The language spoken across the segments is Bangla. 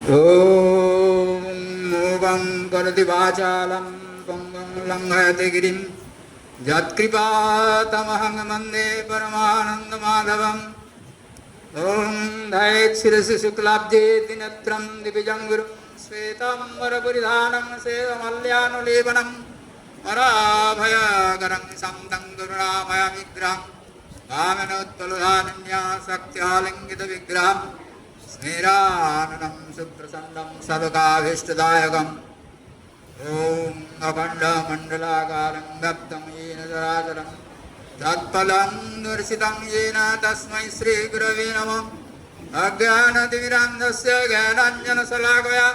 ॐ मूकं करोति वाचालं पङ्गुं लङ्घयते गिरिं यत्कृपातमहं वन्दे परमानन्दमाधवम्। ॐ दैत् शिरसि शुक्लाब्धेति नेत्रं दिविजङ्गुरुं श्वेताम्बरपरिधानं सेवमल्यानुलेपनं पराभयकरं शन्तं करुणामयविग्रहं वामनोत्पलधारण्या शक्त्यालिङ्गितविग्रहं स्मेराननं सुप्रसन्नं सदकाभीष्टदायकम्। ॐ अखण्डमण्डलाकारं व्याप्तं येन चराचरं तत्फलं दर्शितं येन तस्मै श्रीगुरवे नमः। अज्ञानतिमिरान्धस्य ज्ञानाञ्जनशलाकया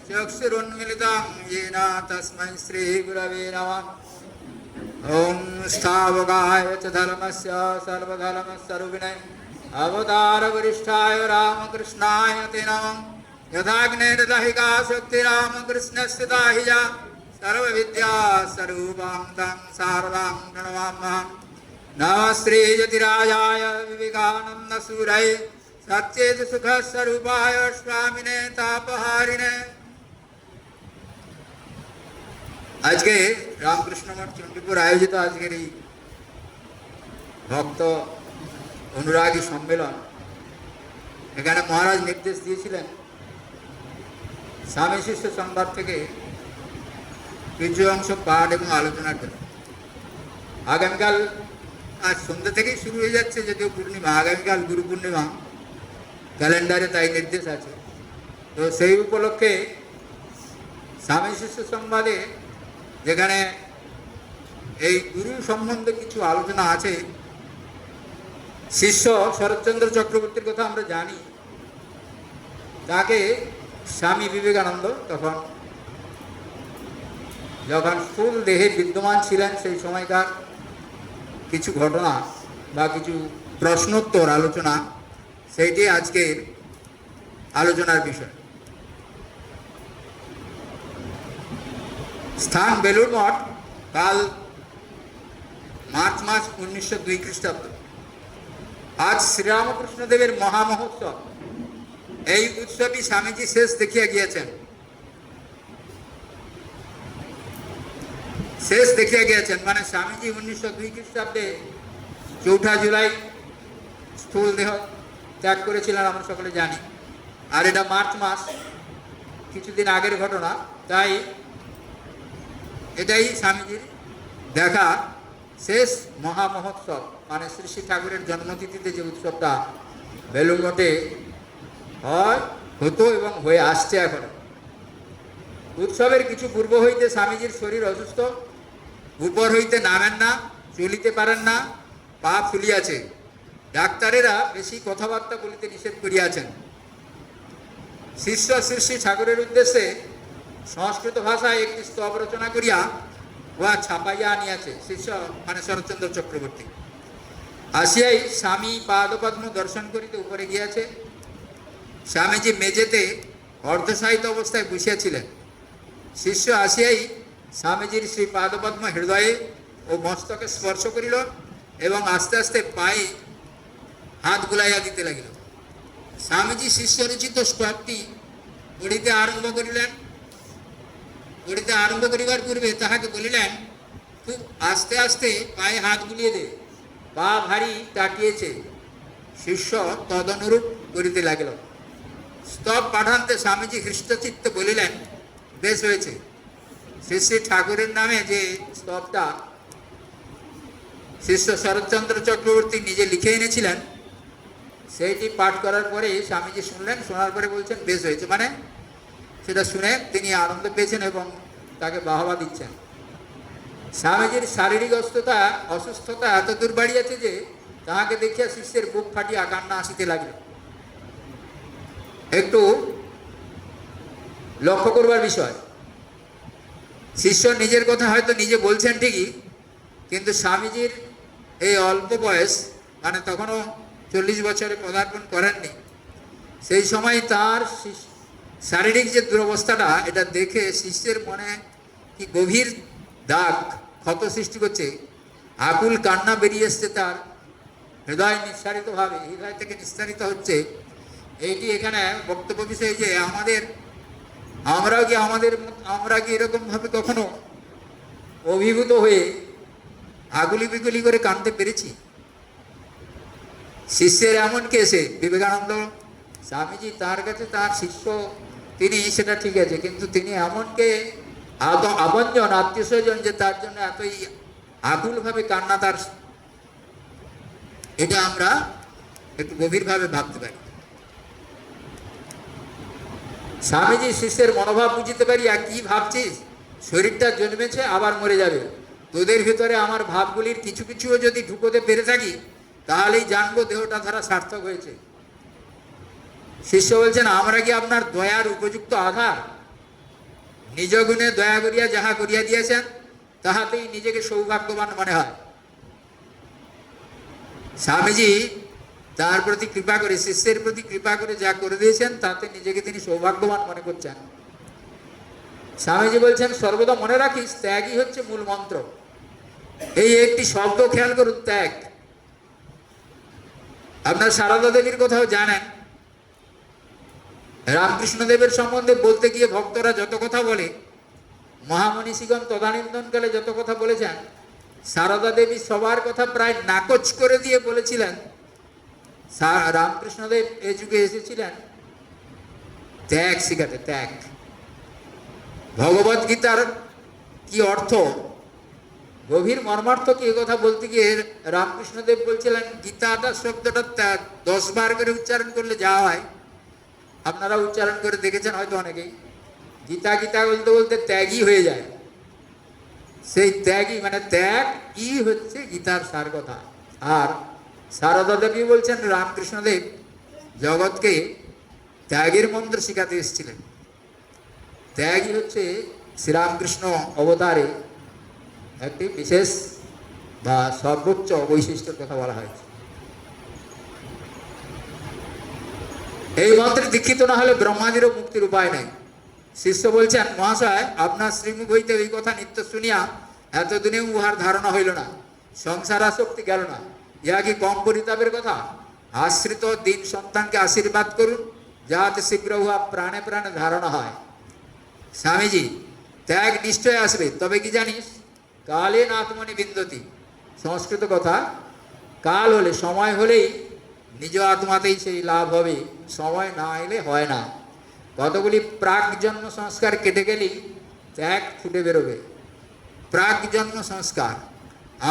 चक्षुरुन्मिलितं येन तस्मै श्रीगुरवे नमः। ॐ स्थावकाय च धर्मस्य सर्वधर्मस्वरूपिणे अवतारवरिष्ठाय रामकृष्णाय ते नमः। यथाग्नेर्दहिका शक्तिरामकृष्णस्य दाहिजा सर्वविद्यास्वरूपां तं शारदां प्रणमाम्यहम्। नमः श्रीयतिराजाय विवेकानन्दसूरये सच्चेतसुखस्वरूपाय स्वामिने तापहारिणे। আজকে রামকৃষ্ণ মঠ চণ্ডীপুর আয়োজিত আজকের এই ভক্ত অনুরাগী সম্মেলন, এখানে মহারাজ নির্দেশ দিয়েছিলেন স্বামী শিষ্য সংবাদ থেকে কিছু অংশ পাঠ এবং আলোচনার জন্য। আগামীকাল আজ সন্ধ্যা থেকেই শুরু হয়ে যাচ্ছে, যদিও পূর্ণিমা, আগামীকাল গুরু পূর্ণিমা, ক্যালেন্ডারে তাই নির্দেশ আছে। তো সেই উপলক্ষে স্বামী শিষ্য সংবাদে যেখানে এই গুরু সম্বন্ধে কিছু আলোচনা আছে, শিষ্য শরৎচন্দ্র চক্রবর্তীর কথা আমরা জানি। তাকে স্বামী বিবেকানন্দ যখন স্থূল দেহে বিদ্যমান ছিলেন সেই সময়কার কিছু ঘটনা বা কিছু প্রশ্নোত্তর আলোচনা, সেইটি আজকের আলোচনার বিষয়। স্থান বেলুড় মঠ, কাল মার্চ মাস 1902 খ্রিস্টাব্দ। আজ শ্রীরামকৃষ্ণদেবের মহামহোৎসব। এই উৎসবই স্বামীজি শেষ দেখিয়া গিয়েছেন। মানে স্বামীজি 1902 খ্রিস্টাব্দে 4 জুলাই স্থূল দেহ ত্যাগ করেছিলেন, আমরা সকলে জানি। আর এটা মার্চ মাস, কিছুদিন আগের ঘটনা। তাই এটাই স্বামীজির দেখা শেষ মহামহোৎসব, মানে শ্রী শ্রী ঠাকুরের জন্মতিথিতে যে উৎসবটা বেলুড় মঠে হতো এবং হয়ে আসছে এখন। উৎসবের কিছু পূর্ব হইতে স্বামীজির শরীর অসুস্থ, উপর হইতে নামেন না, চলিতে পারেন না, পা ফুলিয়াছে। ডাক্তারেরা বেশি কথাবার্তা বলিতে নিষেধ করিয়াছেন। শিষ্য শ্রী শ্রী ঠাকুরের উদ্দেশ্যে সংস্কৃত ভাষায় একটি স্তব রচনা করিয়া উহা ছাপাইয়া আনিয়াছে শিষ্য, মানে শরৎচন্দ্র চক্রবর্তী। আসিয়াই স্বামী পাদপদ্ম দর্শন করিতে উপরে গিয়াছে। স্বামীজি মেঝেতে অর্ধসাহিত অবস্থায় বসিয়াছিলেন। শিষ্য আসিয়াই স্বামীজির শ্রী পাদপদ্ম হৃদয়ে ও মস্তকে স্পর্শ করিল এবং আস্তে আস্তে পায়ে হাত বুলাইয়া দিতে লাগিল। স্বামীজি শিষ্যরচিত স্তবটি পড়িতে আরম্ভ করিলেন। পড়িতে আরম্ভ করিবার পূর্বে তাহাকে বলিলেন, খুব আস্তে আস্তে পায়ে হাত বুলিয়ে দে, পা ভারী কাটিয়েছে। শিষ্য তদনুরূপ করিতে লাগিল। স্তব পাঠান্তে স্বামীজি হৃষ্টচিত্তে বলিলেন, বেশ হয়েছে। শ্রী শ্রী ঠাকুরের নামে যে স্তবটা শিষ্য শরৎচন্দ্র চক্রবর্তী নিজে লিখে এনেছিলেন, সেইটি পাঠ করার পরে স্বামীজি শুনলেন। শোনার পরে বলছেন বেশ হয়েছে, মানে সেটা শুনে তিনি আনন্দ পেয়েছেন এবং তাকে বাহবা দিচ্ছেন। স্বামীজির শারীরিক অসুস্থতা এত দূর বাড়িয়াছে যে তাহাকে দেখিয়া শিষ্যের বুক ফাটিয়া কান্না আসিতে লাগিল। একটু লক্ষ্য করবার বিষয়, শিষ্য নিজের কথা হয়তো নিজে বলছেন ঠিকই, কিন্তু স্বামীজির এই অল্প বয়স, মানে তখনও 40 বছরে পদার্পণ করেননি, সেই সময় তার শারীরিক যে দুরবস্থাটা, এটা দেখে শিষ্যের মনে কি গভীর দাগ, ক্ষত সৃষ্টি করছে। আকুল কান্না বেরিয়ে এসছে তার হৃদয় থেকে নিঃসারিত হচ্ছে। এইটি এখানে বক্তব্য বিষয় যে আমরা কি এরকম ভাবে কখনো অভিভূত হয়ে আগুলি বিগুলি করে কাঁদতে পেরেছি? শিষ্যের এমন কেসে বিবেকানন্দ স্বামীজি তার কাছে তার শিষ্য, তিনি সেটা ঠিক আছে, কিন্তু তিনি এমনকে আপনজন আত্মীয় স্বজন যে তার জন্য এতই আকুল ভাবে কান্না তার, এটা আমরা একটু গভীরভাবে ভাবতে পারি। স্বামীজি শিষ্যের মনোভাব বুঝতে পারি, আর কি ভাবছিস, শরীরটা জন্মেছে আবার মরে যাবে, তোদের ভিতরে আমার ভাবগুলির কিছু কিছুও যদি ঢুকোতে পেরে থাকি তাহলেই জানবো দেহটা ধরা সার্থক হয়েছে। শিষ্য বলছেন, আমরা কি আপনার দয়ার উপযুক্ত আধার? নিজ গুণে দয়া করিয়া যাহা করিয়া দিয়েছেন তাহাতেই নিজেকে সৌভাগ্যবান মনে হয়। স্বামীজি তার প্রতি কৃপা করে, শিষ্যের প্রতি কৃপা করে যা করে দিয়েছেন তাতে নিজেকে তিনি সৌভাগ্যবান মনে করছেন। স্বামীজি বলছেন, সর্বদা মনে রাখিস ত্যাগই হচ্ছে মূল মন্ত্র। এই একটি শব্দ খেয়াল করুন, ত্যাগ। আপনার সারদা দেবীর কথাও জানেন, রামকৃষ্ণদেবের সম্বন্ধে বলতে গিয়ে ভক্তরা যত কথা বলে, মহামনীষীগণ তদানীন্তনকালে যত কথা বলেছেন, সারদা দেবী সবার কথা প্রায় নাকচ করে দিয়ে বলেছিলেন রামকৃষ্ণদেব এ যুগে এসেছিলেন ত্যাগ শিখাতে, ত্যাগ। ভগবত গীতার কি অর্থ, গভীর মর্মার্থ কি, এ কথা বলতে গিয়ে রামকৃষ্ণদেব বলছিলেন, গীতাটা শব্দটা 10 বার করে উচ্চারণ করলে যা হয়, আপনারা উচ্চারণ করে দেখেছেন হয়তো অনেকেই, গীতা গীতা বলতে বলতে ত্যাগই হয়ে যায়। সেই ত্যাগই মানে ত্যাগ ই হচ্ছে গীতার সার কথা। আর সারদা দেবী বলছেন, রামকৃষ্ণদেব জগৎকে ত্যাগের মন্ত্র শিখাতে এসেছিলেন। ত্যাগই হচ্ছে শ্রীরামকৃষ্ণ অবতারে একটি বিশেষ বা সর্বোচ্চ বৈশিষ্ট্যের কথা বলা হয়েছে। এই মন্ত্রে দীক্ষিত না হলে ব্রহ্মাদিরও মুক্তির উপায় নাই। শিষ্য বলছেন, মহাশয়, আপনার শ্রীমুখ হইতে এই কথা নিত্য শুনিয়া এতদিনে উহার ধারণা হইল না, সংসার আসক্তি গেল না, ইহা কি কম পরিতাপের কথা? আশ্রিত দিন সন্তানকে আশীর্বাদ করুন, যাহাতে শীঘ্র উহা প্রাণে প্রাণে ধারণা হয়। স্বামীজি, ত্যাগ নিশ্চয় আসবে, তবে কি জানিস, কালে না আত্মনি বিন্দতি। সংস্কৃত কথা, কাল হলে, সময় হলেই নিজ আত্মাতেই সেই লাভ হবে, সময় না এলে হয় না। কতগুলি প্রাক জন্ম সংস্কার কেটে গেলেই ত্যাগ ফুটে বেরোবে। প্রাক জন্ম সংস্কার,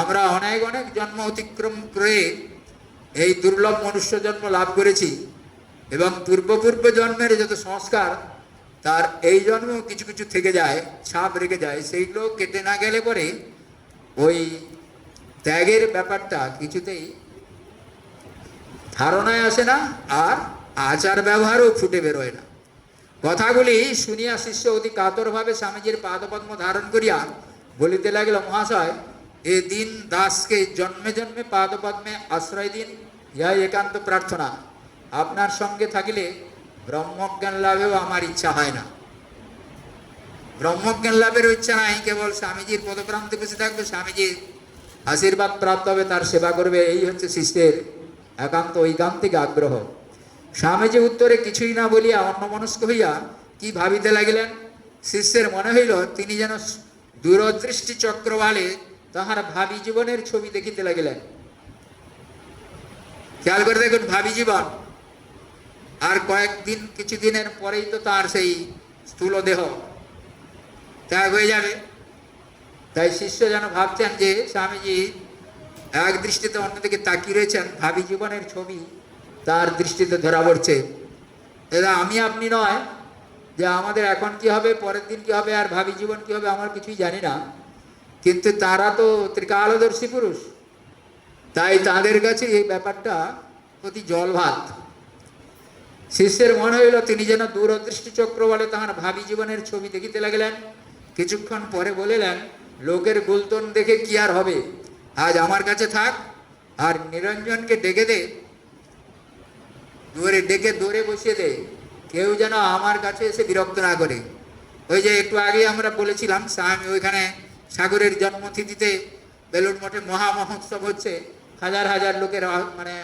আমরা অনেক অনেক জন্ম অতিক্রম করে এই দুর্লভ মনুষ্য জন্ম লাভ করেছি, এবং পূর্ব জন্মের যত সংস্কার তার এই জন্ম কিছু কিছু থেকে যায়, ছাপ রেখে যায়, সেইগুলো কেটে না গেলে পরে ওই ত্যাগের ব্যাপারটা কিছুতেই ধারণায় আসে না, আর আচার ব্যবহারও ফুটে বেরোয় না। কথাগুলি শুনিয়া শিষ্য অতি কাতরভাবে স্বামীজির পাদপদ্ম ধারণ করিয়া বলিতে লাগিল, মহাশয়, এ দিন দাসকে জন্মে জন্মে পাদপদ্মে আশ্রয় দিন, ইহাই একান্ত প্রার্থনা। আপনার সঙ্গে থাকিলে ব্রহ্মজ্ঞান লাভেও আমার ইচ্ছা হয় না। ব্রহ্মজ্ঞান লাভেরও ইচ্ছা নাই, কেবল স্বামীজির পদপ্রান্তে বসে থাকবে, স্বামীজির আশীর্বাদ প্রাপ্ত হবে, তার সেবা করবে, এই হচ্ছে শিষ্যের একান্ত ঐকান্তিক আগ্রহ। স্বামীজি উত্তরে কিছুই না বলিয়া অন্যমনস্ক হইয়া কি ভাবিতে লাগিলেন। শিষ্যের মনে হইল তিনি যেন দূরদৃষ্টি চক্রবালে তাহার ভাবি জীবনের ছবি দেখিতে লাগিলেন। খেয়াল করে দেখুন, ভাবি জীবন, আর কয়েকদিন কিছুদিনের পরেই তো তার সেই স্থূল দেহ ত্যাগ হয়ে যাবে। তাই শিষ্য যেন ভাবছেন যে স্বামীজি এক দৃষ্টিতে অন্যদিকে তাকিয়ে রয়েছেন, ভাবি জীবনের ছবি তার দৃষ্টিতে ধরা পড়ছে। এটা আমি আপনি নয় যে আমাদের এখন কি হবে, পরের দিন কি হবে, আর ভাবি জীবন কি হবে, আমার কিছুই জানি না, কিন্তু তারা তো ত্রিকালদর্শী পুরুষ, তাই তাদের কাছে এই ব্যাপারটা প্রতি জল ভাত। শিষ্যের মনে হইল তিনি যেন দূরদৃষ্টি চক্র বলে তাহার ভাবি জীবনের ছবি দেখিতে লাগিলেন। কিছুক্ষণ পরে বলিলেন, লোকের গুলতন দেখে কি আর হবে, আজ আমার কাছে থাক, আর নিরঞ্জনকে ডেকে দে, ডেকে দৌড়ে বসিয়ে দে, কেউ যেন আমার কাছে এসে বিরক্ত না করে। ওই যে একটু আগে আমরা বলেছিলাম, স্বামী ওইখানে সাগরের জন্মতিথিতে বেলুড় মঠে মহা মহোৎসব হচ্ছে, হাজার হাজার লোকের মানে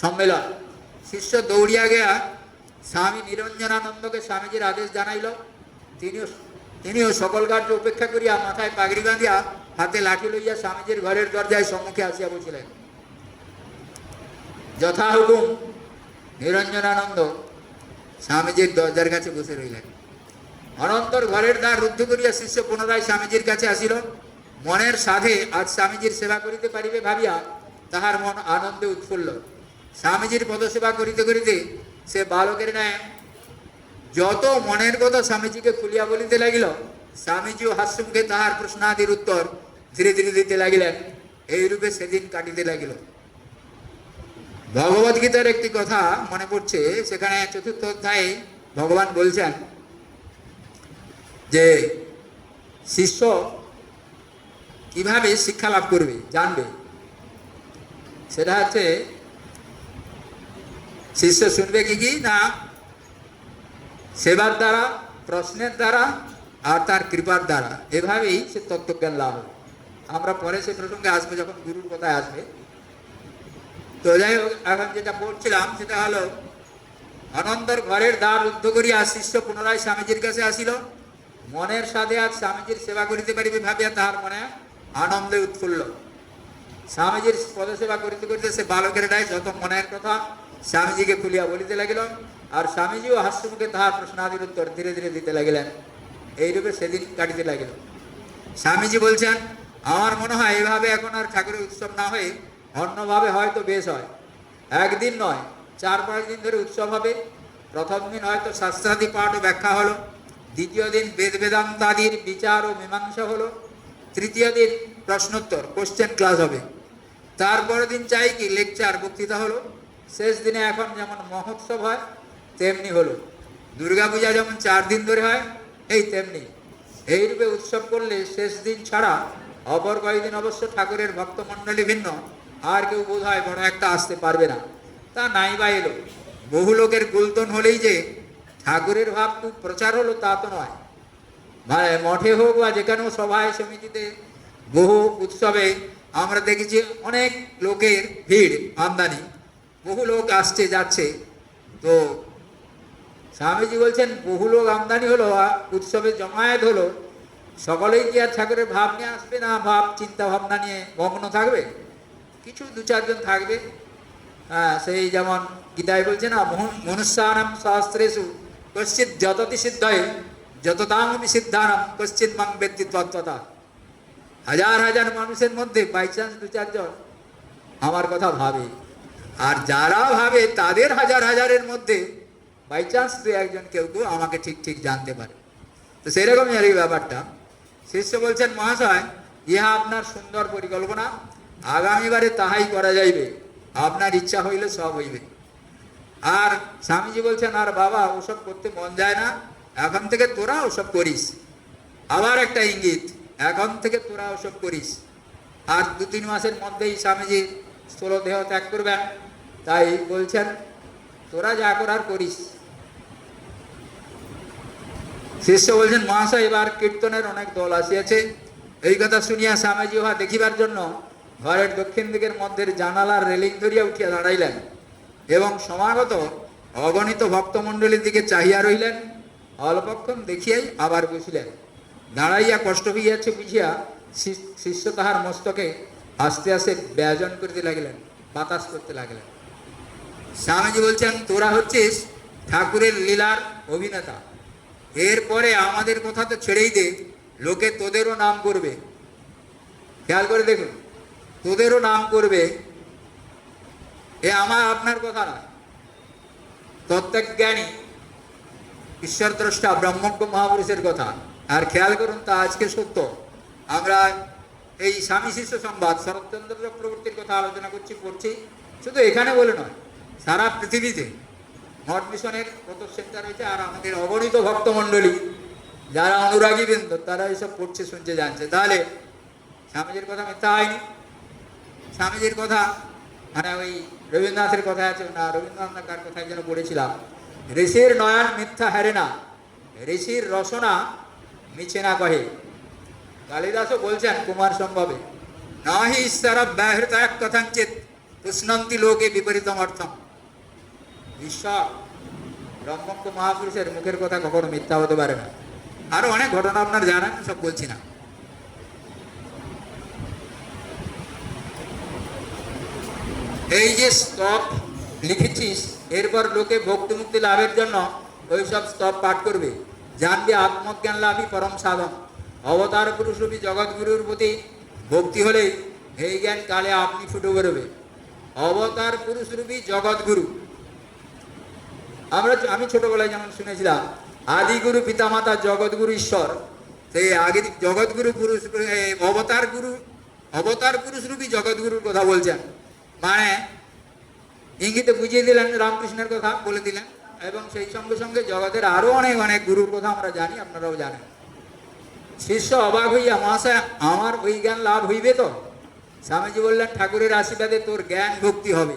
সম্মেলন। শিষ্য দৌড়িয়া গিয়া স্বামী নিরঞ্জনানন্দকে স্বামীজির আদেশ জানাইল। তিনিও সকল কার্য উপেক্ষা করিয়া মাথায় পাগড়ি বাঁধিয়া হাতে লাঠি লইয়া স্বামীজির ঘরের দরজায় সম্মুখে আসিয়া বসিলেন। যথা হুকুম নিরঞ্জনানন্দ স্বামীজির দরজার কাছে বসে রইলেন। অনন্তর ঘরের দ্বার রুদ্ধ করিয়া শিষ্য পুনরায় স্বামীজির কাছে আসিল। মনের সাধে আজ স্বামীজির সেবা করিতে পারিবে ভাবিয়া তাহার মন আনন্দে উৎফুল্ল। স্বামীজির পদসেবা করিতে করিতে সে বালকের ন্যায় যত মনের কথা স্বামীজিকে খুলিয়া বলিতে লাগিল, স্বামীজিও হাস্যমুখে তাহার প্রশ্নাদির উত্তর ধীরে ধীরে দিতে লাগিলেন। এইরূপে সেদিন কাটিতে লাগিল। ভগবদ্গীতার একটি কথা মনে পড়ছে, সেখানে ৪র্থ অধ্যায়ে ভগবান বলছেন যে শিষ্য কিভাবে শিক্ষা লাভ করবে, জানবে, সেটা হচ্ছে শিষ্য শুনবে কি না সেবার দ্বারা, প্রশ্নের দ্বারা আর তার কৃপার দ্বারা। এভাবেই সে তত্ত্বজ্ঞান লাভ হবে। আমরা পরে সে প্রসঙ্গে আসবে যখন গুরুর কথায় আসবে। তো যাই হোক, এখন যেটা পড়ছিলাম সেটা হলো, অনন্তর ঘরের দ্বার রুদ্ধ করিয়া শিষ্য পুনরায় স্বামীজির কাছে আসিল। মনের সাথে আজ স্বামীজির সেবা করিতে পারিবে ভাবিয়া তাহার মনে আনন্দে উৎফুল্ল। স্বামীজির পদসেবা করিতে করিতে সে বালকের ন্যায় যত মনের কথা স্বামীজিকে খুলিয়া বলিতে লাগিল, আর স্বামীজিও হাস্যমুখে তাহার প্রশ্নাদির উত্তর ধীরে ধীরে দিতে লাগিলেন। এইরূপে সেদিন কাটিতে লাগিল। স্বামীজি বলছেন, আমার মনে হয় এভাবে এখন আর ঠাকুরের উৎসব না হয়ে অন্যভাবে হয়তো বেশ হয়। একদিন নয়, ৪-৫ দিন ধরে উৎসব হবে। প্রথম দিন হয়তো শাস্ত্রাদি পাঠ ও ব্যাখ্যা হলো, দ্বিতীয় দিন বেদ বেদান্তাদির বিচার ও মীমাংসা হলো, তৃতীয় দিন প্রশ্নোত্তর কোশ্চেন ক্লাস হবে, তারপরের দিন চাই কি লেকচার বক্তৃতা হলো, শেষ দিনে এখন যেমন মহোৎসব হয় তেমনি হলো। দুর্গাপূজা যেমন ৪ দিন ধরে হয়, এই তেমনি। এইরূপে উৎসব করলে শেষ দিন ছাড়া অপর কয়েকদিন অবশ্য ঠাকুরের ভক্তমণ্ডলী ভিন্ন আর কেউ বোধ হয় বড় একটা আসতে পারবে না। তা নাই বা এলো। বহু লোকের গুলতন হলেই যে ঠাকুরের ভাব খুব প্রচার হলো তা তো নয়। মানে মঠে হোক বা যেখানেও সভায় সমিতিতে বহু উৎসবে আমরা দেখেছি অনেক লোকের ভিড়, আমদানি, বহু লোক আসছে যাচ্ছে। তো স্বামীজি বলছেন, বহু লোক আমদানি হলো, উৎসবে জমায়েত হলো, সকলেই কি আর ঠাকুরের ভাব নিয়ে আসবে না ভাব চিন্তা ভাবনা নিয়ে মগ্ন থাকবে? কিছু ২-৪ জন থাকবে। সেই যেমন গীতায় বলছে না, মনুষ্যানাম শাস্ত্রেষু কশ্চিৎ যততি সিদ্ধয়ে যততামপি সিদ্ধানাম কশ্চিৎ মাং বেত্তি তত্ত্বতা। হাজার হাজার মানুষের মধ্যে বাই চান্স ২-৪ জন আমার কথা ভাবে, আর যারা ভাবে তাদের হাজার হাজারের মধ্যে বাই চান্স ২-১ জন কেউ কেউ আমাকে ঠিক ঠিক জানতে পারে। তো সেরকমই আর এই ব্যাপারটা। শিষ্য বলছেন, মহাশয়, ইহা আপনার সুন্দর পরিকল্পনা, আগামীবারে তাহাই করা যাইবে, আপনার ইচ্ছা হইলে সব হইবে। আর স্বামীজি বলছেন, আর বাবা ওসব করতে মন যায় না, এখন থেকে তোরা ওসব করিস। আবার একটা ইঙ্গিত, এখন থেকে তোরা ওসব করিস। আর ২-৩ মাসের মধ্যেই স্বামীজি স্থূল দেহ ত্যাগ করবেন, তাই বলছেন তোরা যা করার করিস। শিষ্য বলছেন, মহাশয়, এবার কীর্তনের অনেক দল আসিয়াছে। এই কথা শুনিয়া স্বামীজি উহা দেখিবার জন্য ঘরের দক্ষিণ দিকের মধ্যের জানালার রেলিং ধরিয়া উঠিয়া দাঁড়াইলেন এবং সমাগত অগণিত ভক্তমণ্ডলীর দিকে চাহিয়া রহিলেন। অল্পক্ষণ দেখিয়াই আবার বসিলেন। দাঁড়াইয়া কষ্ট হইয়াছে বুঝিয়া শিষ্য তাহার মস্তকে আস্তে আস্তে ব্যজন করিতে লাগিলেন, বাতাস করতে লাগলেন। স্বামীজি বলছেন, তোরা হচ্ছিস ঠাকুরের লীলার অভিনেতা। এরপরে আমাদের কথা তো ছেড়েই দে, লোকে তোদেরও নাম করবে। খেয়াল করে দেখুন, তোদেরও নাম করবে। এ আমার আপনার কথা না, তত্ত্বজ্ঞানী ঈশ্বর দ্রষ্টা ব্রহ্মজ্ঞ মহাপুরুষের কথা। আর খেয়াল করুন, তা আজকে সত্য। আমরা এই স্বামী শিষ্য সংবাদ শরৎচন্দ্র চক্রবর্তীর কথা আলোচনা করছি, পড়ছি, শুধু এখানে বলে নয়, সারা পৃথিবীতে মঠ মিশনের কত সেন্টার হয়েছে, আর আমাদের অগণিত ভক্তমণ্ডলী যারা অনুরাগীবৃন্দ তারা এইসব পড়ছে, শুনছে, জানছে। তাহলে স্বামীজির কথা মিথ্যা হয়নি। স্বামীজির কথা মানে ওই রবীন্দ্রনাথের কথা আছে না, রবীন্দ্রনাথ কার কথায় যেন পড়েছিলাম, ঋষির নয়ন মিথ্যা হারে না, ঋষির রসনা মিছে না কহে। কালিদাসও বলছেন কুমার সম্ভবে, নাহি ঈশ্বর ব্যাহৃত এক কথাঞ্চিত পুষ্ণন্তি লোকে বিপরীতম অর্থম। ঈশ্বর ব্রহ্মজ্ঞ মহাপুরুষের মুখের কথা কখনো মিথ্যা হতে পারে না। আরো অনেক ঘটনা আপনার জানেন, সব বলছি না। এই যে স্তব লিখেছিস, এরপর লোকে ভক্তি মুক্তি লাভের জন্য ওই সব স্তব পাঠ করবে। জানবে আত্মজ্ঞান লাভই পরম সাধন। অবতার পুরুষরূপী জগৎগুরুর প্রতি ভক্তি হলে এই জ্ঞান কালে আপনি ফুটে বেরোবে। অবতার পুরুষরূপী জগৎগুরু, আমি ছোটবেলায় যেমন শুনেছিলাম আদিগুরু পিতামাতা জগৎগুরু ঈশ্বর, সেই আগে জগৎগুরু পুরুষ অবতার পুরুষরূপী জগৎগুরুর কথা বলছেন। মানে ইঙ্গিতে বুঝিয়ে দিলেন, রামকৃষ্ণের কথা বলে দিলেন, এবং সেই সঙ্গে সঙ্গে জগতের আরো অনেক অনেক গুরুর কথা আমরা জানি, আপনারাও জানেন। শিষ্য অবাক হইয়া, মহাশয় আমার ওই জ্ঞান লাভ হইবে তো? স্বামীজি বললেন, ঠাকুরের আশীর্বাদে তোর জ্ঞান ভক্তি হবে।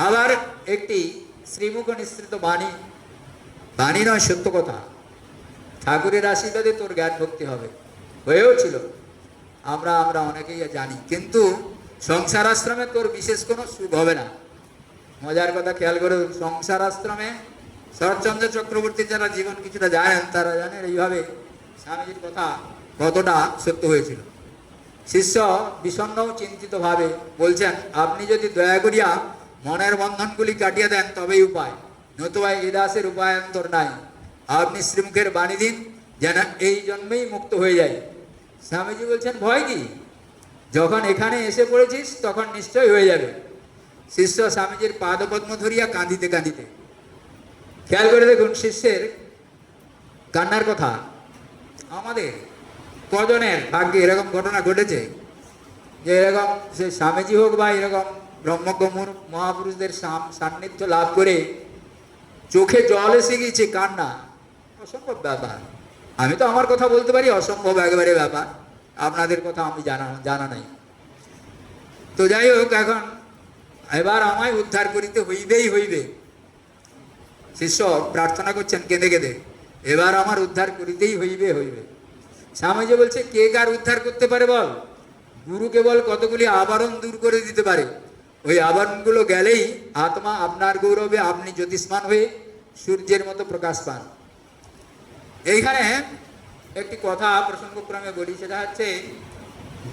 আবার একটি শ্রীমুখ নিঃসৃত বাণী, বাণী নয় সত্য কথা, ঠাকুরের আশীর্বাদে তোর জ্ঞান ভক্তি হবে। হয়েও ছিল, আমরা অনেকেই জানি। কিন্তু সংসার আশ্রমে তোর বিশেষ কোনো সুখ হবে না। মজার কথা খেয়াল করে, সংসার আশ্রমে শরৎচন্দ্র চক্রবর্তী যারা জীবন কিছুটা জানেন তারা জানেন এইভাবে স্বামীজির কথা কতটা সত্য হয়েছিল। শিষ্য বিষণ্ণ চিন্তিত ভাবে বলছেন, আপনি যদি দয়া করিয়া মনের বন্ধনগুলি কাটিয়ে দেন তবেই উপায়, নতুবা এই দাসের উপায়ান্তর নাই। আপনি শ্রীমুখের বাণী দিন, যেন এই জন্মেই মুক্ত হয়ে যায়। স্বামীজি বলছেন, ভয় কি? যখন এখানে এসে পড়েছিস তখন নিশ্চয় হয়ে যাবে। শিষ্য স্বামীজির পাদপদ্ম ধরিয়া কাঁদিতে কাঁদিতে, খেয়াল করে দেখুন শিষ্যের কান্নার কথা। আমাদের কজনের ভাগ্যে এরকম ঘটনা ঘটেছে যে এরকম সে স্বামীজি হোক বা এরকম ব্রহ্মজ্ঞ মহাপুরুষদের সান্নিধ্য লাভ করে চোখে জল এসে গিয়েছে, কান্না। অসম্ভব ব্যাপার। আমি তো আমার কথা বলতে পারি, অসম্ভব একেবারে ব্যাপার। আপনাদের কথা আমি জানা নাই। তো যাই হোক, এখন এবার আমায় উদ্ধার করিতে হইবেই হইবে। শিষ্য প্রার্থনা করছেন কেঁদে কেঁদে, এবার আমার উদ্ধার করিতেই হইবে হইবে। স্বামীজি বলছে, কে কার উদ্ধার করতে পারে বল? গুরু কেবল কতগুলি আবরণ দূর করে দিতে পারে। ওই আবরণগুলো গেলেই আত্মা আপনার গৌরবে আপনি জ্যোতিষ্মান হয়ে সূর্যের মতো প্রকাশ পান। এইখানে একটি কথা প্রসঙ্গক্রমে বলি, সেটা হচ্ছে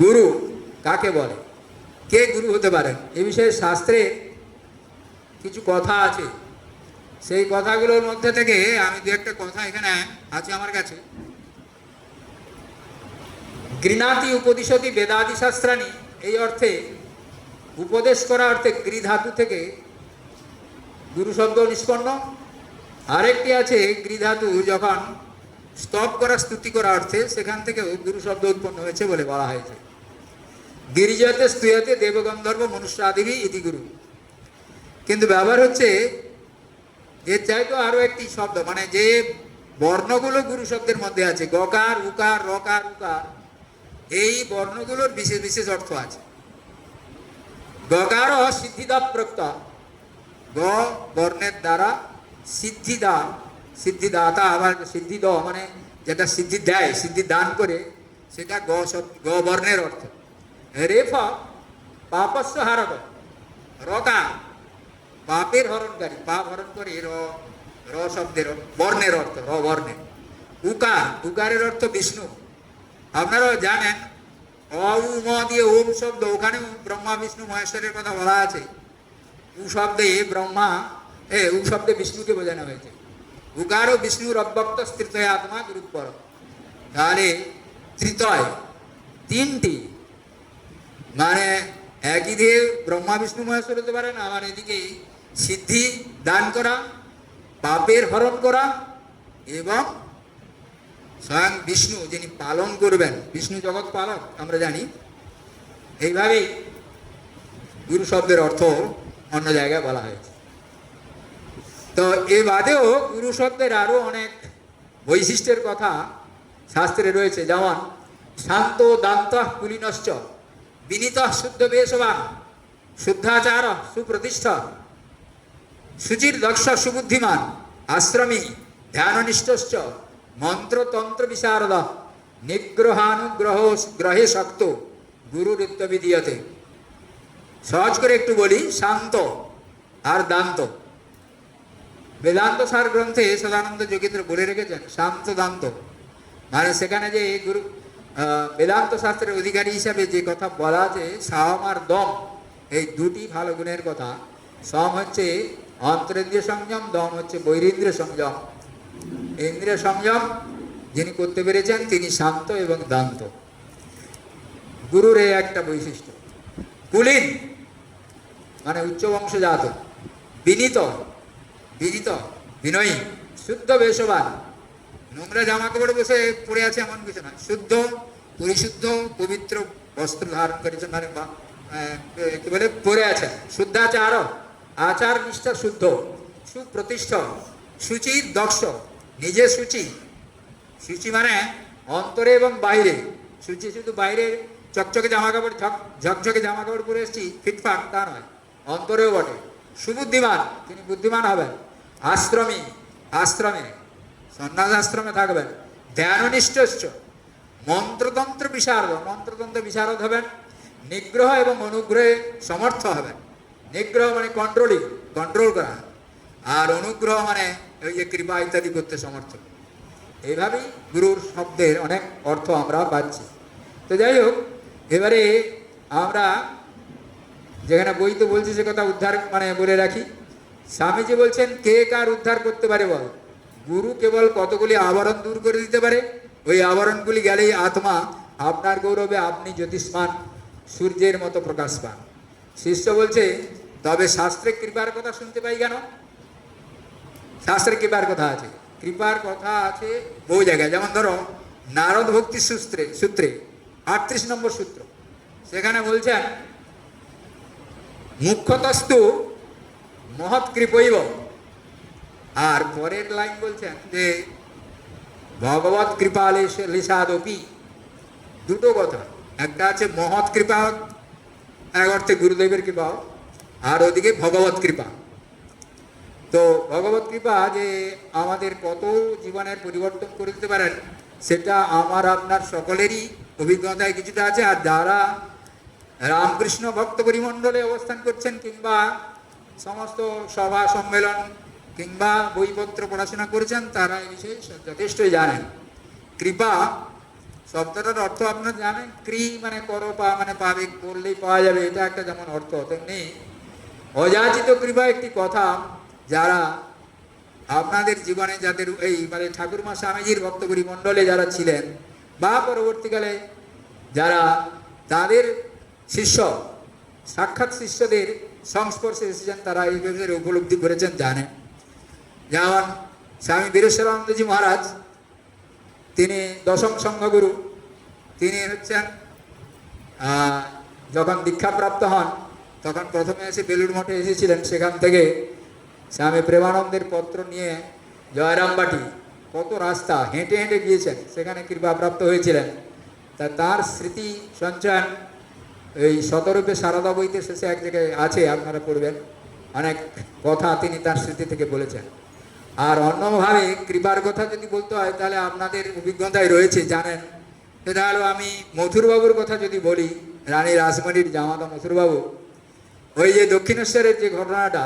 গুরু কাকে বলে, কে গুরু হতে পারেন। এ বিষয়ে শাস্ত্রে কিছু কথা আছে। সেই কথাগুলোর মধ্যে থেকে আমি দু একটা কথা এখানে আছে আমার কাছে। গৃণাতি উপদিশতি বেদাদি শাস্ত্রাণী, এই অর্থে উপদেশ করা অর্থে গৃ ধাতু থেকে গুরু শব্দ নিষ্পন্ন। আরেকটি আছে গৃ ধাতু যখন স্তব করা স্তুতি করা অর্থে, সেখান থেকেও গুরু শব্দ উৎপন্ন হয়েছে বলে বলা হয়েছে। গিরিজাতে স্তুয়াতে দেবগন্ধর্ব মনুষ্যাদিবি ইতি গুরু। কিন্তু ব্যবহার হচ্ছে এর চাইতো আরো একটি শব্দ, মানে যে বর্ণগুলো গুরু শব্দের মধ্যে আছে, গকার উকার রকার উকার, এই বর্ণগুলোর বিশেষ বিশেষ অর্থ আছে। গকার সিদ্ধিদা প্রক্ত, গ বর্ণের দ্বারা সিদ্ধিদা, সিদ্ধিদাতা, আবার সিদ্ধিদ মানে যেটা সিদ্ধি দেয়, সিদ্ধি দান করে, সেটা গ বর্ণের অর্থ। রেফ পাপস্য হারক, রকা পাপের হরণকারী, পাপ হরণ করে, র শব্দের বর্ণের অর্থ, র বর্ণের। উকার, উকারের অর্থ বিষ্ণু। আপনারাও জানেন অ উ ম দিয়ে ওম শব্দ, ওখানেও ব্রহ্মা বিষ্ণু মহেশ্বরের কথা বলা আছে। উ শব্দে ব্রহ্মা, উ শব্দে বিষ্ণুকে বোঝানো হয়েছে। উকার ও বিষ্ণুর অব্যক্ত স্থিতয় আত্মা গুরুপর। তাহলে ত্রিতয়, তিনটি, মানে একই দিয়ে ব্রহ্মা বিষ্ণু মহেশ্বর হতে পারেন, আবার এদিকে সিদ্ধি দান করা, পাপের হরণ করা, এবং স্বয়ং বিষ্ণু যিনি পালন করবেন, বিষ্ণু জগৎ পালক আমরা জানি। এইভাবেই গুরু শব্দের অর্থ অন্য জায়গায় বলা হয়েছে। তো এ বাদেও গুরু শব্দের আরো অনেক বৈশিষ্ট্যের কথা শাস্ত্রে রয়েছে, যেমন শান্ত দান্ত কুলীনশ্চ, বিনীত শুদ্ধ বেশবান, শুদ্ধাচার সুপ্রতিষ্ঠ, সুচির দক্ষ সুবুদ্ধিমান, আশ্রমী ধ্যাননিষ্ঠশ্চ, মন্ত্রতন্ত্র বিশারদ, নিগ্রহানুগ্রহ গ্রহে শক্ত, গুরুরিত্য বিধীয়তে। সহজ করে একটু বলি, শান্ত আর দান্ত। বেদান্ত সার গ্রন্থে সদানন্দ যোগীন্দ্র বলে রেখেছেন শান্ত দান্ত, মানে সেখানে যে গুরু বেদান্ত শাস্ত্রের অধিকারী হিসাবে যে কথা বলা আছে সাম আর দম, এই দুটি ভালো গুণের কথা। সম হচ্ছে অন্তরেন্দ্রিয় সংযম, দম হচ্ছে বৈরেন্দ্রিয় সংযম। ইন্দ্রিয় সংযম যিনি করতে পেরেছেন তিনি শান্ত এবং দান্ত। গুরুর এই একটা বৈশিষ্ট্য। কুলীন মানে উচ্চ বংশজাত, বিনীত বিনীত বিনয়ী, শুদ্ধ বেশবান, নোংরা জামা কাপড় বসে পড়ে আছে এমন কিছু না, শুদ্ধ পরিশুদ্ধ পবিত্র বস্ত্র ধারণ করেছেন, মানে কি বলে পরে আছেন। শুদ্ধাচার, আচার নিষ্ঠা শুদ্ধ, সুপ্রতিষ্ঠ, শুচি দক্ষ, নিজে শুচি। শুচি মানে অন্তরে এবং বাইরে। শুচি শুধু বাইরে চকচকে জামা কাপড় ঝকঝকে জামা কাপড় পরে এসেছি ফিটফাট তা নয়, অন্তরেও বটে। সুবুদ্ধিমান, তিনি বুদ্ধিমান হবেন। আশ্রমী, আশ্রমে সন্ন্যাস আশ্রমে থাকবেন। ধ্যাননিষ্ঠ, মন্ত্রতন্ত্র বিশারদ, মন্ত্রতন্ত্র বিশারদ হবেন। নিগ্রহ এবং অনুগ্রহে সমর্থ হবেন। নিগ্রহ মানে কন্ট্রোলিং, কন্ট্রোল করা, আর অনুগ্রহ মানে ওই যে কৃপা ইত্যাদি করতে সমর্থ। এইভাবেই গুরুর শব্দের অনেক অর্থ আমরা পাচ্ছি। তো যাই হোক, এবারে আমরা যেখানে বইতে বলছি সে কথা উদ্ধার মানে বলে রাখি। স্বামীজি বলছেন কে কার উদ্ধার করতে পারে বল? গুরু কেবল কতগুলি আবরণ দূর করে দিতে পারে। ওই আবরণগুলি গেলেই আত্মা আপনার গৌরবে আপনি জ্যোতিষ্মান সূর্যের মতো প্রকাশ পান। শিষ্য বলছে তবে শাস্ত্রে কৃপার কথা শুনতে পাই কেন? শাস্ত্রে কৃপার কথা আছে, কৃপার কথা আছে বহু জায়গায়। যেমন ধরো নারদ ভক্তি সূত্রে সূত্রে 38 নম্বর সূত্র, সেখানে বলছেন মুখ্যতস্তু মহৎ কৃপৈব। আর পরের লাইন বলছেন যে ভগবত কৃপা লিসাদপি। দুটো কথা, একটা আছে মহৎ কৃপা, এক অর্থে গুরুদেবের কৃপা, আর ওদিকে ভগবত কৃপা। তো ভগবত কৃপা যে আমাদের কত জীবনের পরিবর্তন করে দিতে পারেন সেটা আমার আপনার সকলেরই অভিজ্ঞতায় কিছুটা আছে। আর যারা রামকৃষ্ণ ভক্ত পরিমণ্ডলে অবস্থান করছেন কিংবা সমস্ত সভা সম্মেলন কিংবা বইপত্র পড়াশোনা করেছেন তারা এই বিষয়ে যথেষ্টই জানেন। কৃপা শব্দটার অর্থ আপনারা জানেন, ক্রি মানে করো, পা মানে পাবে, করলেই পাওয়া যাবে, এটা একটা যেমন অর্থ, তেমনি অযাচিত কৃপা একটি কথা। যারা আপনাদের জীবনে যাদের এই মানে ঠাকুরমা স্বামীজির ভক্ত পরিমণ্ডলে যারা ছিলেন বা পরবর্তীকালে যারা তাদের শিষ্য সাক্ষাৎ শিষ্যদের সংস্পর্শে এসেছেন তারা এই বিষয়ে উপলব্ধি করেছেন, জানেন। যেমন স্বামী বীরেশ্বরানন্দজি মহারাজ, তিনি দশম সংঘগুরু। তিনি হচ্ছেন যখন দীক্ষাপ্রাপ্ত হন তখন প্রথমে এসে বেলুড় মঠে এসেছিলেন। সেখান থেকে স্বামী প্রেমানন্দের পত্র নিয়ে জয়রামবাটি কত রাস্তা হেঁটে হেঁটে গিয়েছেন, সেখানে কৃপাপ্রাপ্ত হয়েছিলেন। তা তার স্মৃতি সঞ্চয়ন এই শতরূপে সারদা বইতে শেষে এক জায়গায় আছে, আপনারা পড়বেন। অনেক কথা তিনি তার স্মৃতি থেকে বলেছেন। আর অন্যভাবে কৃপার কথা যদি বলতে হয় তাহলে আপনাদের অভিজ্ঞতায় রয়েছে, জানেন। সেটা হলো আমি মথুরবাবুর কথা যদি বলি, রানী রাসমণির জামাতা মথুরবাবু, ওই যে দক্ষিণেশ্বরের যে ঘটনাটা,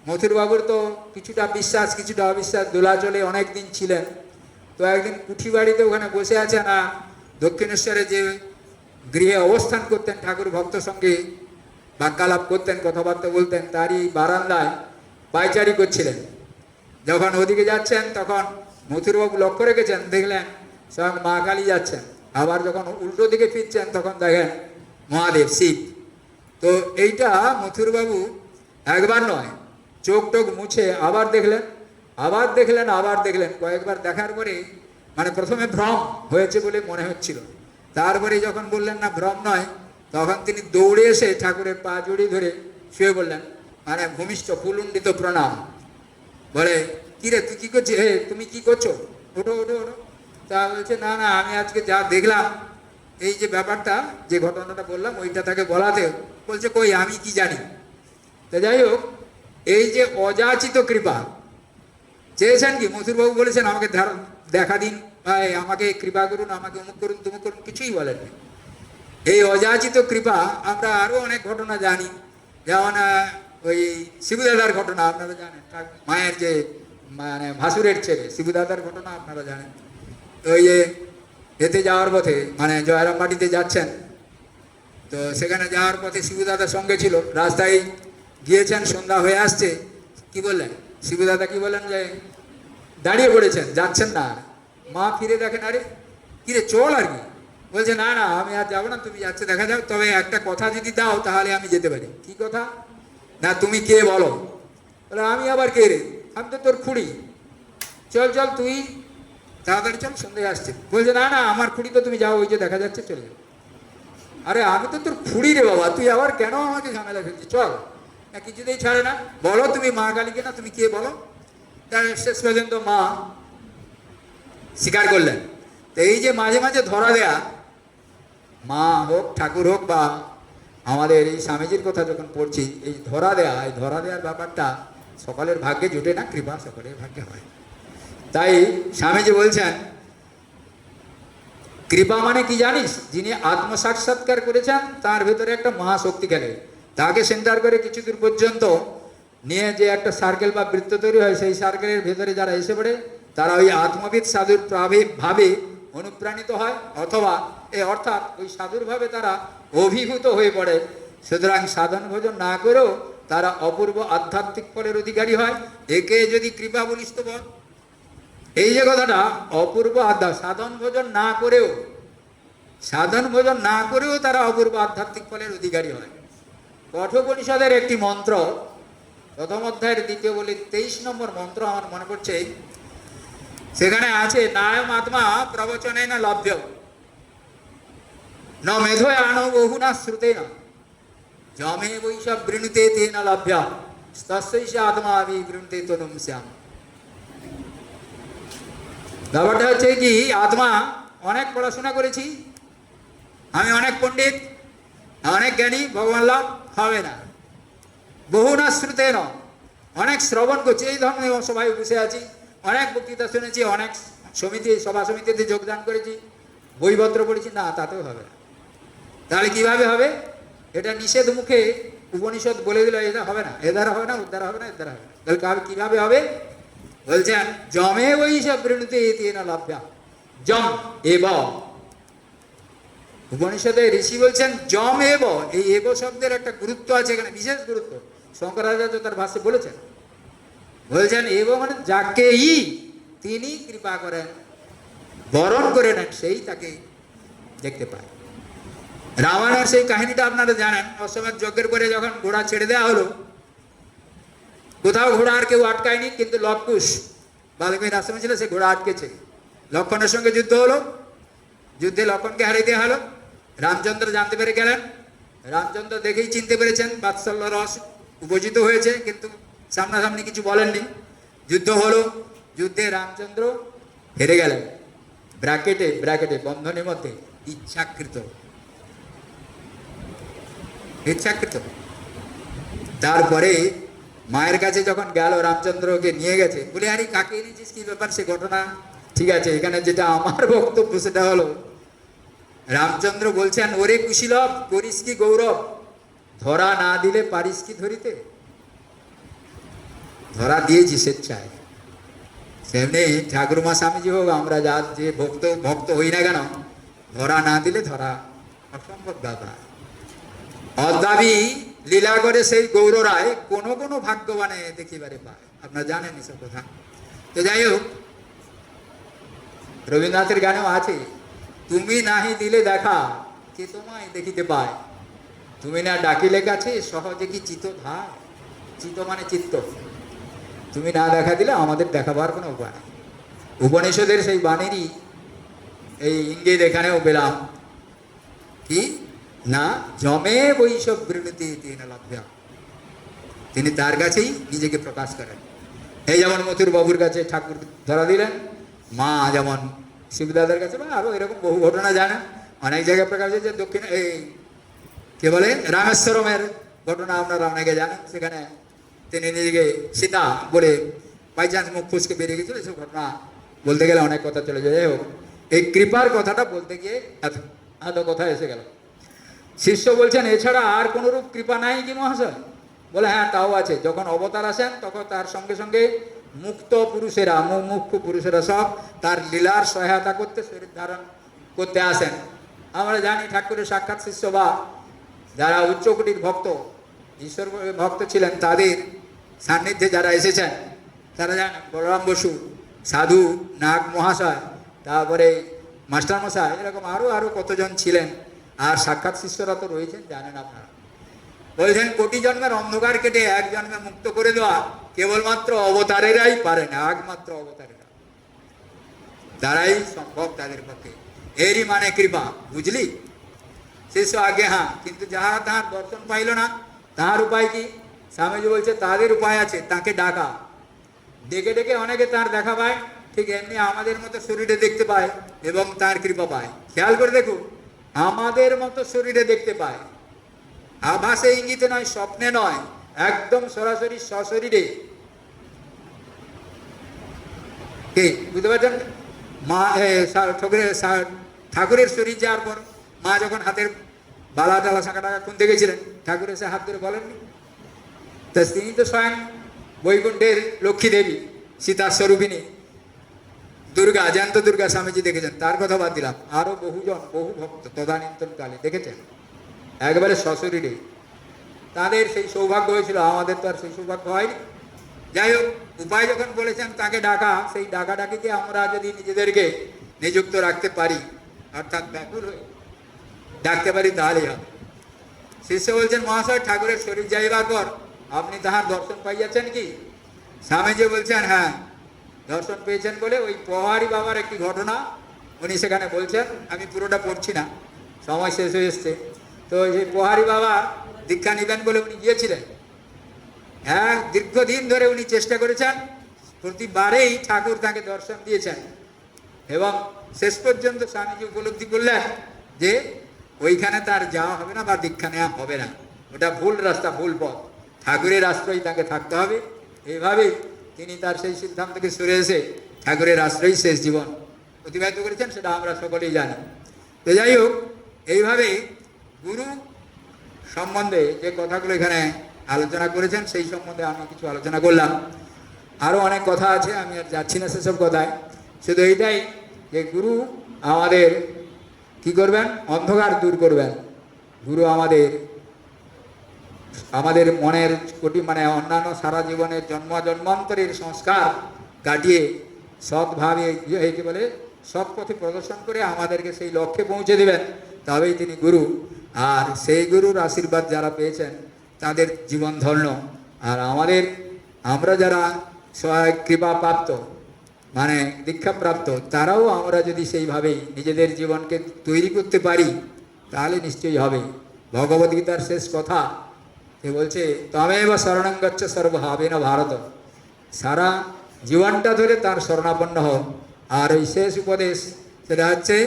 মথুরবাবুর তো কিছুটা বিশ্বাস কিছুটা অবিশ্বাস দোলাচলে অনেক দিন ছিলেন। তো একদিন কুঠি বাড়িতে ওখানে বসে আছেন, আর দক্ষিণেশ্বরে যে গৃহে অবস্থান করতেন ঠাকুর ভক্ত সঙ্গে বাক্যালাপ করতেন, কথাবার্তা বলতেন, তারই বারান্দায় পায়চারি করছিলেন। যখন ওদিকে যাচ্ছেন তখন মথুরবাবু লক্ষ্য রেখেছেন, দেখলেন স্বয়ং মা কালী যাচ্ছেন। আবার যখন উল্টো দিকে ফিরছেন তখন দেখেন মহাদেব শিব। তো এইটা মথুরবাবু একবার নয়, চোখ টোক মুছে আবার দেখলেন, আবার দেখলেন, আবার দেখলেন। কয়েকবার দেখার পরে মানে প্রথমে ভ্রম হয়েছে বলে মনে হচ্ছিল, তারপরে যখন বললেন না ভ্রম নয়, তখন তিনি দৌড়ে এসে ঠাকুরের পা জড়িয়ে ধরে শুয়ে বললেন, মানে ভূমিষ্ঠ ফুলুণ্ডিত প্রণাম। বলে কিরে তুই কী করছিস, হে তুমি কি করছো, ওঠো ওঠো ওঠো। তা বলছে না না আমি আজকে যা দেখলাম, এই যে ব্যাপারটা যে ঘটনাটা বললাম ওইটা তাকে বলাতে বলছে কই আমি কি জানি। তা যাই হোক, এই যে অযাচিত কৃপা চেয়েছেন কি মথুরবাবু বলেছেন আমাকে দেখা দিন, আমাকে কৃপা করুন, আমাকে অমুক করুন তুমুক করুন, কিছুই বলেননি। এই অযাচিত কৃপা আমরা আরও অনেক ঘটনা জানি। যেমন ওই শিবুদাদার ঘটনা আপনারা জানেন, মায়ের যে মানে ভাসুরের ছেলে শিবুদাদার ঘটনা আপনারা জানেন। তো ওই যে এতে যাওয়ার পথে মানে জয়রামবাটিতে যাচ্ছেন, তো সেখানে যাওয়ার পথে শিবুদাদার সঙ্গে ছিল, রাস্তায় গিয়েছেন, সন্ধ্যা হয়ে আসছে, কি বললেন শিবুদাদা, কি বললেন যে দাঁড়িয়ে পড়েছেন, যাচ্ছেন না। মা ফিরে দেখেন, আরে কিরে চল আর কি, বলছে না না আমি আর যাবো না, তুমি যাচ্ছে দেখা যাও, তবে একটা কথা যদি দাও তাহলে আমি যেতে পারি। কি কথা? না তুমি কে বলো। বলে আমি আবার কে রে, আমি তো তোর খুড়ি, চল চল তুই তাড়াতাড়ি চল, সন্ধ্যে আসছে। বলছে না না আমার খুড়ি তো, তুমি যাও ওই যে দেখা যাচ্ছে চলে যাও। আরে আমি তো তোর খুড়ি রে বাবা, তুই আবার কেন আমাকে ঝামেলা ফেলছিস, চল। না কিছুতেই ছাড়ে না, বলো তুমি মা কালীকে, না তুমি কে বলো। তার শেষ পর্যন্ত মা স্বীকার করলেন। তো এই যে মাঝে মাঝে ধরা দেয়া, মা হোক ঠাকুর হোক বা আমাদের এই স্বামীজির কথা যখন পড়ছি, এই ধরা দেয়া, এই ধরা দেওয়ার ব্যাপারটা সকলের ভাগ্যে জুটে না, কৃপা সকলের ভাগ্যে হয়। তাই স্বামীজি বলছেন কৃপা মানে কি জানিস, যিনি আত্মসাক্ষাৎকার করেছেন তার ভেতরে একটা মহাশক্তি খেলে, তাকে সেন্টার করে কিছু দূর পর্যন্ত নিয়ে যে একটা সার্কেল বা বৃত্ত তৈরি হয়, সেই সার্কেলের ভেতরে যারা এসে পড়ে তারা ওই আত্মবিদ সাধুর ভাবে অনুপ্রাণিত হয়, অথবা অর্থাৎ ওই সাধুর ভাবে তারা অভিভূত হয়ে পড়ে। সুতরাং সাধন ভোজন না করেও তারা অপূর্ব আধ্যাত্মিক ফলের অধিকারী হয়। একে যদি কৃপা বলিস তো বল। এই যে কথাটা অপূর্ব সাধন ভোজন না করেও, সাধন ভোজন না করেও তারা অপূর্ব আধ্যাত্মিক ফলের অধিকারী হয়। কঠোপনিষদের একটি মন্ত্র, প্রথম অধ্যায়ের দ্বিতীয় বলে 23 নম্বর মন্ত্র আমার মনে পড়ছে, সেখানে আছে নায়ম আত্মা প্রবচনে না লভ্য ন মেধয় আনো বহু না শ্রুতে না জমে বৈশব বৃণুতে তে না লভ্য তস্যৈষ আত্মা বিবৃণুতে তনুম শ্যাম। ব্যাপারটা হচ্ছে কি, আত্মা অনেক পড়াশোনা করেছি, আমি অনেক পণ্ডিত, অনেক জ্ঞানী, ভগবান লাভ হবে না। বহু না শ্রুতে ন, অনেক শ্রবণ করছি, এই ধরনের সবাই বসে আছি, অনেক বক্তৃতা শুনেছি, অনেক সভা সমিতিতে যোগদান করেছি, বইপত্র পড়েছি, না তাতেও হবে না। তাহলে কিভাবে হবে? এটা নিষেধ মুখে উপনিষদ বলে দিল, এটা হবে না, এ দ্বারা হবে না, ওর দ্বারা হবে না, এর দ্বারা হবে না। তাহলে কিভাবে হবে? বলছেন জমে বৈশব বৃণুতে না লভ্যা, জম এব। উপনিষদে ঋষি বলছেন জম এব, এই এব শব্দের একটা গুরুত্ব আছে এখানে, বিশেষ গুরুত্ব। শঙ্করাচার্য তার ভাষ্যে বলেছেন, বলছেন এব মানে যাকেই তিনি কৃপা করেন, বরণ করে নেন, সেই তাকে দেখতে পায়। রামায়ণের সেই কাহিনীটা আপনারা জানেন, অশ্বমেধ যজ্ঞের পরে যখন ঘোড়া ছেড়ে দেওয়া হলো, কোথাও ঘোড়া আর কেউ আটকায়নি, কিন্তু লবকুশ বাল্মীকির আশ্রমে ছিল, সে ঘোড়া আটকেছে। লক্ষণের সঙ্গে যুদ্ধ হলো, যুদ্ধে লক্ষণকে হারিয়ে দেওয়া হলো। রামচন্দ্র জানতে পেরে গেলেন, রামচন্দ্র দেখেই চিনতে পেরেছেন, বাৎসল্য রস উপজিত হয়েছে, কিন্তু সামনাসামনি কিছু বলেননি। যুদ্ধ হলো, যুদ্ধে রামচন্দ্র হেরে গেলেন, ব্র্যাকেটে ব্র্যাকেটে বন্ধনের মধ্যে ইচ্ছাকৃত, ইচ্ছাকৃত। তারপরে মায়ের কাছে যখন গেল, রামচন্দ্রকে নিয়ে গেছে, বলে আরে কাকে এনেছিস, কি ব্যাপার, সে ঘটনা ঠিক আছে। এখানে যেটা আমার বক্তব্য সেটা হলো, রামচন্দ্র বলছেন ওরে কুশীলব করিস কি গৌরব, ধরা না দিলে পারিস কি ধরিতে। ধরা দিয়েছি স্বেচ্ছায়, সেমনি ঠাকুরমা স্বামীজি হোক, আমরা যা যে ভক্ত হই না কেন, ধরা না দিলে ধরা অসম্ভব ব্যাপার। অদ্যাবি লীলা করে সেই গৌর রায় কোনো কোনো ভাগ্যবানে দেখিবারে পায়, আপনারা জানেন এসব কথা। তো যাই হোক, রবীন্দ্রনাথের গানেও আছে, তুমি নাহি দিলে দেখা কে তোমায় দেখিতে পায়, তুমি না ডাকিলে কাছে সহজে কি চিত ধায়। চিত মানে চিত্ত, তুমি না দেখা দিলে আমাদের দেখাবার কোনো উপায় নেই। উপনিষদের সেই বাণীরই এই ইঙ্গিত এখানেও পেলাম, কি না জমে বৈশব বৃণতি তিন লভ্যা, তিনি তার কাছেই নিজেকে প্রকাশ করেন। এই যেমন মথুর বাবুর কাছে ঠাকুর ধরা দিলেন, মা যেমন শিবদাদার কাছে, বা আরো এরকম বহু ঘটনা জানেন, অনেক জায়গায় প্রকাশ হয়েছে। দক্ষিণ এই কে বলে রামেশ্বরমের ঘটনা আপনারা অনেকে জানেন, সেখানে তিনি নিজেকে সীতা বলে বাই চান্স মুখ ফুসকে বেরিয়ে গেছিল, এসব ঘটনা বলতে গেলে অনেক কথা চলে যায়। যাই হোক, এই কৃপার কথাটা বলতে গিয়ে এত কথা এসে গেল। শিষ্য বলছেন এছাড়া আর কোনরূপ কৃপা নাই কি মহাশয়? বলে হ্যাঁ তাও আছে। যখন অবতার আসেন তখন তার সঙ্গে সঙ্গে মুক্ত পুরুষেরা, মুখ্য পুরুষেরা সব তার লীলার সহায়তা করতে, শরীর ধারণ করতে আসেন। আমরা জানি ঠাকুরের সাক্ষাৎ শিষ্য বা যারা উচ্চকোটির ভক্ত, ঈশ্বর ভক্ত ছিলেন, তাদের সান্নিধ্যে যারা এসেছেন তারা জানেন বলরাম বসু, সাধু নাগ মহাশয়, তারপরে মাস্টারমশাই, এরকম আরও কতজন ছিলেন। আর সাক্ষাৎ শিষ্যরা তো রয়েছেন, জানেন আপনারা। বলছেন কোটি জন্মের অন্ধকার কেটে এক জন্মে মুক্ত করে দেওয়া কেবলমাত্র অবতারেরাই পারেন, একমাত্র অবতারেরা, তারাই সম্ভব তাদের পক্ষে। এরই মানে কৃপা, বুঝলি? শিষ্য আগে হ্যাঁ, কিন্তু যাহারা তাহার দর্শন পাইল না তাহার উপায় কি? স্বামীজি বলছে তাদের উপায় আছে, তাকে ডাকা। ডেকে ডেকে অনেকে তার দেখা পায়, ঠিক এমনি আমাদের মতো শরীরে দেখতে পায় এবং তার কৃপা পায়। খেয়াল করে দেখুন, আমাদের মতো শরীরে দেখতে পায়, আভাসে ইঙ্গিতে নয়, স্বপ্নে নয়, একদম সরাসরি সশরীরে। কে বুঝতে পারছেন? মা ঠাকুরের শরীর যাওয়ার পর মা যখন হাতের বালা টালা শাঁখা টাকা খুনতে গেছিলেন, ঠাকুর এসে হাত ধরে বলেননি? তা তিনি তো স্বয়ং বৈকুণ্ঠের লক্ষ্মী দেবী, সীতার স্বরূপিণী দুর্গা, জ্যান্ত দুর্গা স্বামীজি দেখেছেন। তার কথা বাদ দিলাম, আরো বহুজন, বহু ভক্ত তদানীন্তন কালে দেখেছেন একবারে সশরীরে। তাদের সেই সৌভাগ্য হয়েছিল, আমাদের তো আর সেই সৌভাগ্য হয়নি। যাই হোক, উপায় যখন বলেছেন তাকে ডাকা, সেই ডাকা ডাকিতে আমরা যদি নিজেদেরকে নিযুক্ত রাখতে পারি, অর্থাৎ ব্যাকুল হয়ে ডাকতে পারি, তাহলেই হবে। শিষ্য বলছেন মহাশয়, ঠাকুরের শরীর যাইবার পর আপনি তাহার দর্শন পাইয়াছেন কি? স্বামীজি বলছেন হ্যাঁ, দর্শন পেয়েছেন বলে ওই পোহারি বাবার একটি ঘটনা উনি সেখানে বলছেন। আমি পুরোটা পড়ছি না, সময় শেষ হয়ে এসছে। তো সেই পোহারি বাবা দীক্ষা নিবেন বলে উনি গিয়েছিলেন। হ্যাঁ, দীর্ঘদিন ধরে উনি চেষ্টা করেছেন, প্রতিবারেই ঠাকুর তাকে দর্শন দিয়েছেন। এবং শেষ পর্যন্ত স্বামীজি উপলব্ধি করলেন যে ওইখানে তার যাওয়া হবে না বা দীক্ষা নেওয়া হবে না, ওটা ভুল রাস্তা, ভুল পথ, ঠাকুরের আশ্রয় তাকে থাকতে হবে। এইভাবেই তিনি তার সেই সিদ্ধান্ত থেকে সরে এসে ঠাকুরের আশ্রয় শেষ জীবন অতিবাহিত করেছেন, সেটা আমরা সকলেই জানি। তো যাই হোক, এইভাবে গুরু সম্বন্ধে যে কথাগুলো এখানে আলোচনা করেছেন সেই সম্বন্ধে আমি কিছু আলোচনা করলাম। আরও অনেক কথা আছে, আমি আর যাচ্ছি না সেসব কথায়। শুধু এইটাই যে গুরু আমাদের কি করবেন? অন্ধকার দূর করবেন। গুরু আমাদের মনের কোটি, মানে অন্যান্য সারা জীবনের জন্মান্তরের সংস্কার কাটিয়ে সৎভাবে কি বলে সৎ পথে প্রদর্শন করে আমাদেরকে সেই লক্ষ্যে পৌঁছে দেবেন, তবেই তিনি গুরু। আর সেই গুরুর আশীর্বাদ যারা পেয়েছেন তাদের জীবন ধন্য। আর আমরা যারা কৃপাপ্রাপ্ত, মানে দীক্ষাপ্রাপ্ত, তারাও আমরা যদি সেইভাবেই নিজেদের জীবনকে তৈরি করতে পারি তাহলে নিশ্চয়ই হবে। ভগবদ্গীতার শেষ কথা সে বলছে, তমেব শরণং গচ্ছ সর্বভাবেন ভারত, সারা জীবনটা ধরে তার শরণাপন্ন হও। আর ওই শেষ উপদেশ সেটা হচ্ছে,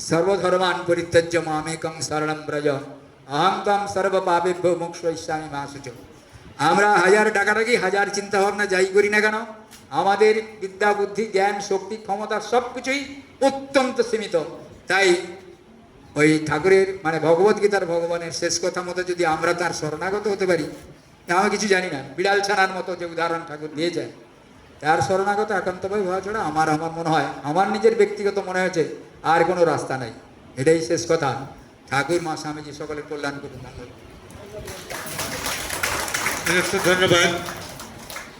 সর্বধর্মান পরিত্যজ্য মামেকং শরণং ব্রজ, অহং ত্বং সর্বপাপেভ্যো মোক্ষয়িষ্যামি মা শুচঃ। আমরা হাজার ডাকাডাকি, হাজার চিন্তাভাবনা যাই করি না কেন, আমাদের বিদ্যা, বুদ্ধি, জ্ঞান, শক্তি, ক্ষমতা সব কিছুই অত্যন্ত সীমিত। তাই ওই ঠাকুরের, মানে ভগবদ্গীতার ভগবানের শেষ কথা মতো যদি আমরা তার শরণাগত হতে পারি, আমি কিছু জানি না, বিড়াল ছানার মতো যে উদাহরণ ঠাকুর দিয়েছেন, তার শরণাগত একান্তভাবে হওয়া ছাড়া আমার মনে হয়, আমার নিজের ব্যক্তিগত মনে হয়েছে আর কোনো রাস্তা নাই। এটাই শেষ কথা। ঠাকুর মা স্বামীজি সকলের কল্যাণ করুন। ধন্যবাদ।